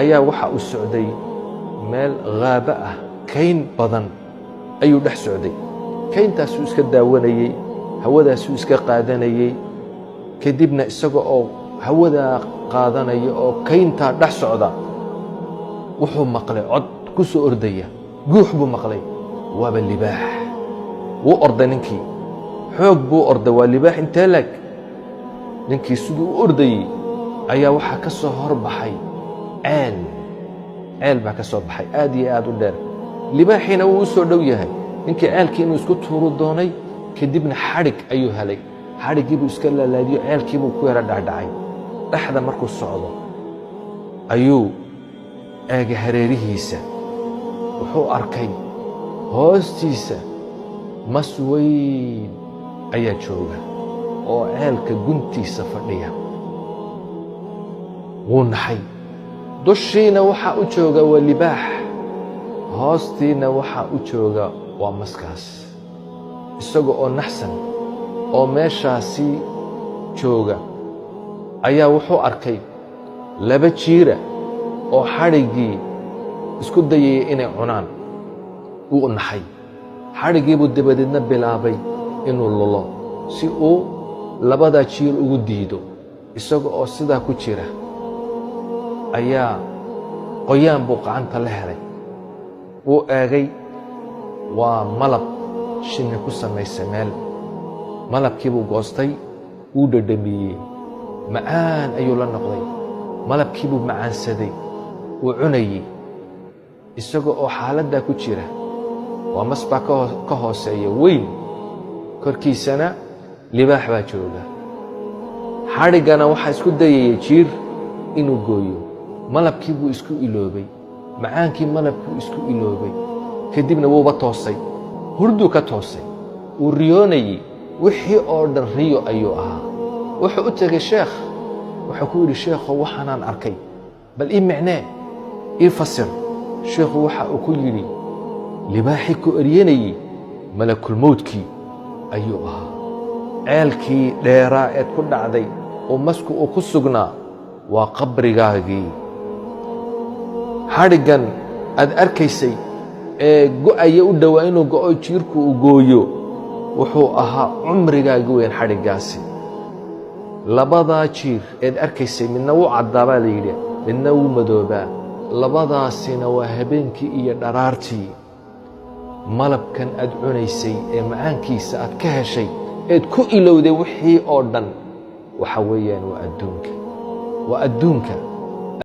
ayaa waxa uu socday meel qaaba ah kayn badan ayuu dhex socday kayntaasuu iska daawanayey hawadaasuu iska qaadanayey kadibna isaga oo hawadaa qaadanaya oo kayntaa dhex socda wuxuu maqlay cod ku soo ordaya guux buu maqlay waaba libaax wuu orday ninkii xoog buu orday waa libaax intee lag ninkii siduu u ordayey ayaa waxaa ka soo horbaxay ceel baa ka soo baxay aad iyo aad u dheer libaaxiina wuu u soo dhow yahay ninkii ceelkii inuu isku tuuru doonay kadibna xadhig ayuu helay xadhiggii buu iska laalaadiyo ceelkii buu ku yara dhacdhacay dhexda markuu socdo ayuu eegay hareerihiisa wuxuu arkay hoostiisa mas weyn ayaa jooga oo ceelka guntiisa fadhiya wuu naxay dushiina waxaa u jooga waa libaax hoostiina waxaa u jooga waa maskaas isaga oo naxsan oo meeshaasi jooga ayaa wuxuu arkay laba jiira oo xadhiggii isku dayaya inay cunaan wuu naxay xadhiggii buu dabadeedna bilaabay inuu lulo si uu labadaa jiir ugu diido isaga oo sidaa ku jira ayaa qoyaan buu gacanta la helay wuu eegay waa malab shinni ku samaysay meel malabkii buu goostay wuu dhadhamiyey macaan ayuu la noqday malabkii buu macaansaday wuu cunayey isaga oo xaaladdaa ku jira waa mas baa ka hooseeya weyn korkiisana libaax baa jooga xadhiggana waxaa isku dayaya jiir inuu gooyo malabkii buu isku iloobay macaankii malabkuu isku iloobay kadibna wuuba toosay hurduu ka toosay wuu riyoonayey wixii oo dhan riyo ayuu ahaa wuxuu u tegay sheekh wuxuu ku yidhi sheekhow waxaanaan arkay bal ii micnee ii fasir sheekhu waxa uu ku yidhi libaaxii ku eryanayey malakulmowdkii ayuu ahaa ceelkii dheeraa eed ku dhacday oo masku uu ku sugnaa waa qabrigaagii xadhiggan aad arkaysay ee go'aya u dhowaa inuu go'o jiirku uu gooyo wuxuu ahaa cumrigaagi weyn xadhiggaasi labadaa jiir eed arkaysay midna wuu caddaa baa la yidhi midna wuu madoobaa labadaasina waa habeenkii iyo dharaartii malabkan aad cunaysay ee macaankiisa aad ka heshay eed ku ilowday wixii oo dhan waxa weeyaan waa adduunka